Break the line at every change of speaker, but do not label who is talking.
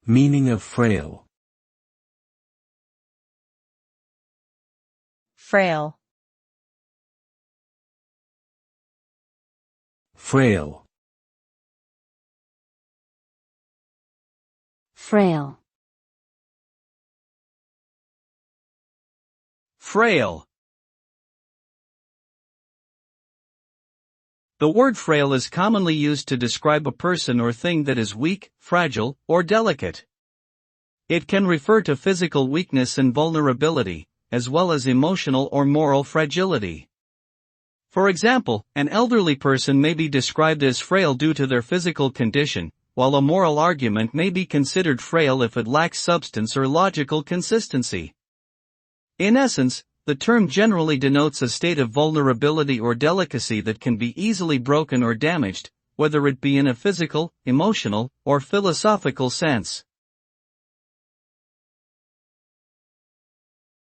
Meaning of frail.
Frail.
Frail.
Frail.
Frail. The word frail is commonly used to describe a person or thing that is weak, fragile, or delicate. It can refer to physical weakness and vulnerability, as well as emotional or moral fragility. For example, an elderly person may be described as frail due to their physical condition, while a moral argument may be considered frail if it lacks substance or logical consistency. In essence, the term generally denotes a state of vulnerability or delicacy that can be easily broken or damaged, whether it be in a physical, emotional, or philosophical sense.